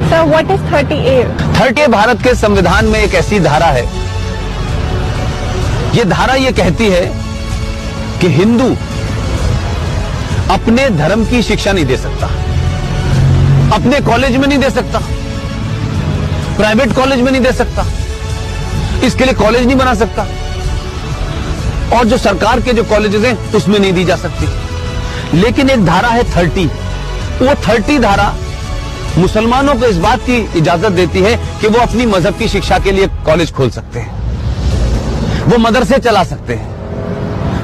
Sir what is 30A? 30A Bharat के संविधान में एक ऐसी धारा है, ये धारा ये कहती है कि हिंदू अपने धर्म की शिक्षा नहीं दे सकता, अपने कॉलेज में नहीं दे सकता, प्राइवेट कॉलेज में नहीं दे सकता, इसके लिए कॉलेज नहीं बना सकता, और जो सरकार के जो कॉलेजेस हैं उसमें नहीं दी जा सकती। लेकिन एक धारा है 30, वो 30 धारा मुसलमानों को इस बात की इजाजत देती है कि वो अपनी मजहब की शिक्षा के लिए कॉलेज खोल सकते हैं, वो मदरसे चला सकते हैं,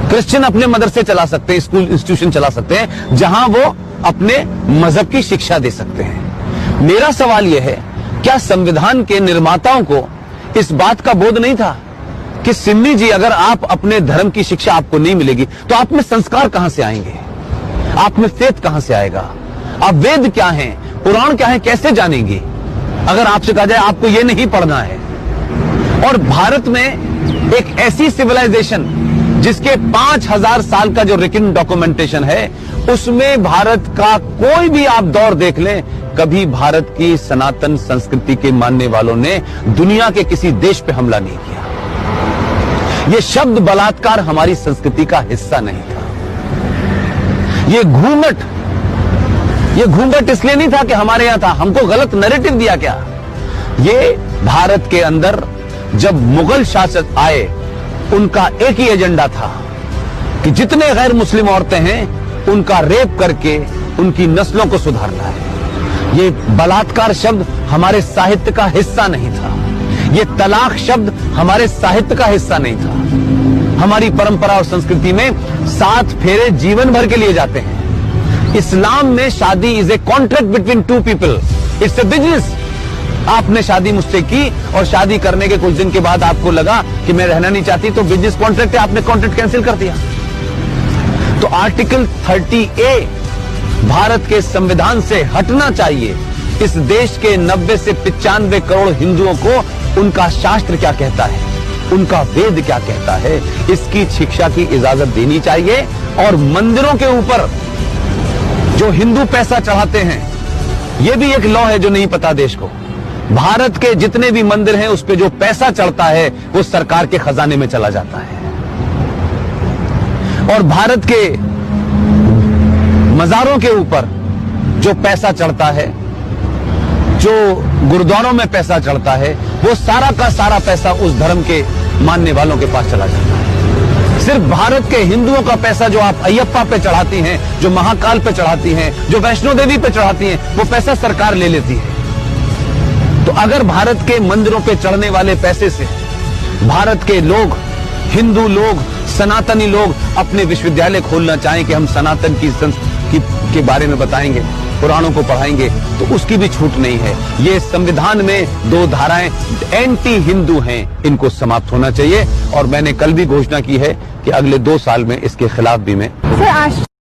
क्रिश्चियन अपने मदरसे चला सकते हैं, स्कूल इंस्टीट्यूशन चला सकते हैं जहां वो अपने मजहब की शिक्षा दे सकते हैं। मेरा सवाल यह है, क्या संविधान के निर्माताओं को इस बात का बोध नहीं था कि सिन्नी जी, अगर आप अपने धर्म की शिक्षा आपको नहीं मिलेगी तो आप में संस्कार कहां से आएंगे, आप में फेथ कहां से आएगा, आप वेद क्या हैं, पुराण क्या है, कैसे जानेंगे अगर आपसे कहा जाए आपको यह नहीं पढ़ना है। और भारत में एक ऐसी सिविलाइजेशन जिसके 5000 साल का जो रिटन डॉक्यूमेंटेशन है, उसमें भारत का कोई भी आप दौर देख लें, कभी भारत की सनातन संस्कृति के मानने वालों ने दुनिया के किसी देश पे हमला नहीं किया। ये शब्द बलात्कार हमारी संस्कृति का हिस्सा नहीं था। ये घूंघट इसलिए नहीं था कि हमारे यहां था, हमको गलत नैरेटिव दिया क्या। ये भारत के अंदर जब मुगल शासक आए, उनका एक ही एजेंडा था कि जितने गैर मुस्लिम औरतें हैं उनका रेप करके उनकी नस्लों को सुधारना है। ये बलात्कार शब्द हमारे साहित्य का हिस्सा नहीं था, ये तलाक शब्द हमारे साहित्य का हिस्सा नहीं था। हमारी परंपरा और संस्कृति में 7 फेरे जीवन भर के लिए जाते हैं। इस्लाम में शादी is a contract between 2 people, it's a business. आपने शादी मुझसे की और शादी करने के कुछ दिन के बाद आपको लगा कि मैं रहना नहीं चाहती, तो बिजनेस कॉन्ट्रैक्ट है, आपने कॉन्ट्रैक्ट कैंसिल कर दिया। तो आर्टिकल 30A भारत के संविधान से हटना चाहिए। इस देश के 90 से 95 करोड़ हिंदुओं को उनका शास्त्र क्या कहता है, उनका वेद क्या कहता है, इसकी शिक्षा की इजाजत देनी चाहिए। और मंदिरों के ऊपर जो हिंदू पैसा चढ़ाते हैं, यह भी एक लॉ है जो नहीं पता देश को। भारत के जितने भी मंदिर हैं उस पे जो पैसा चढ़ता है वो सरकार के खजाने में चला जाता है। और भारत के मजारों के ऊपर जो पैसा चढ़ता है, जो गुरुद्वारों में पैसा चढ़ता है, वो सारा का सारा पैसा उस धर्म के मानने वालों के पास चला जाता है। सिर्फ भारत के हिंदुओं का पैसा जो आप अयप्पा पे चढ़ाती हैं, जो महाकाल पे चढ़ाती हैं, जो वैष्णो देवी पे चढ़ाती हैं, वो पैसा सरकार ले लेती है। तो अगर भारत के मंदिरों पे चढ़ने वाले पैसे से भारत के लोग, हिंदू लोग, सनातनी लोग अपने विश्वविद्यालय खोलना चाहें कि हम सनातन के बारे में बताएंगे, पुराणों को पढ़ाएंगे, तो उसकी भी छूट नहीं है। ये संविधान में 2 धाराएं एंटी हिंदू हैं, इनको समाप्त होना चाहिए। और मैंने कल भी घोषणा की है कि अगले 2 साल में इसके खिलाफ भी मैं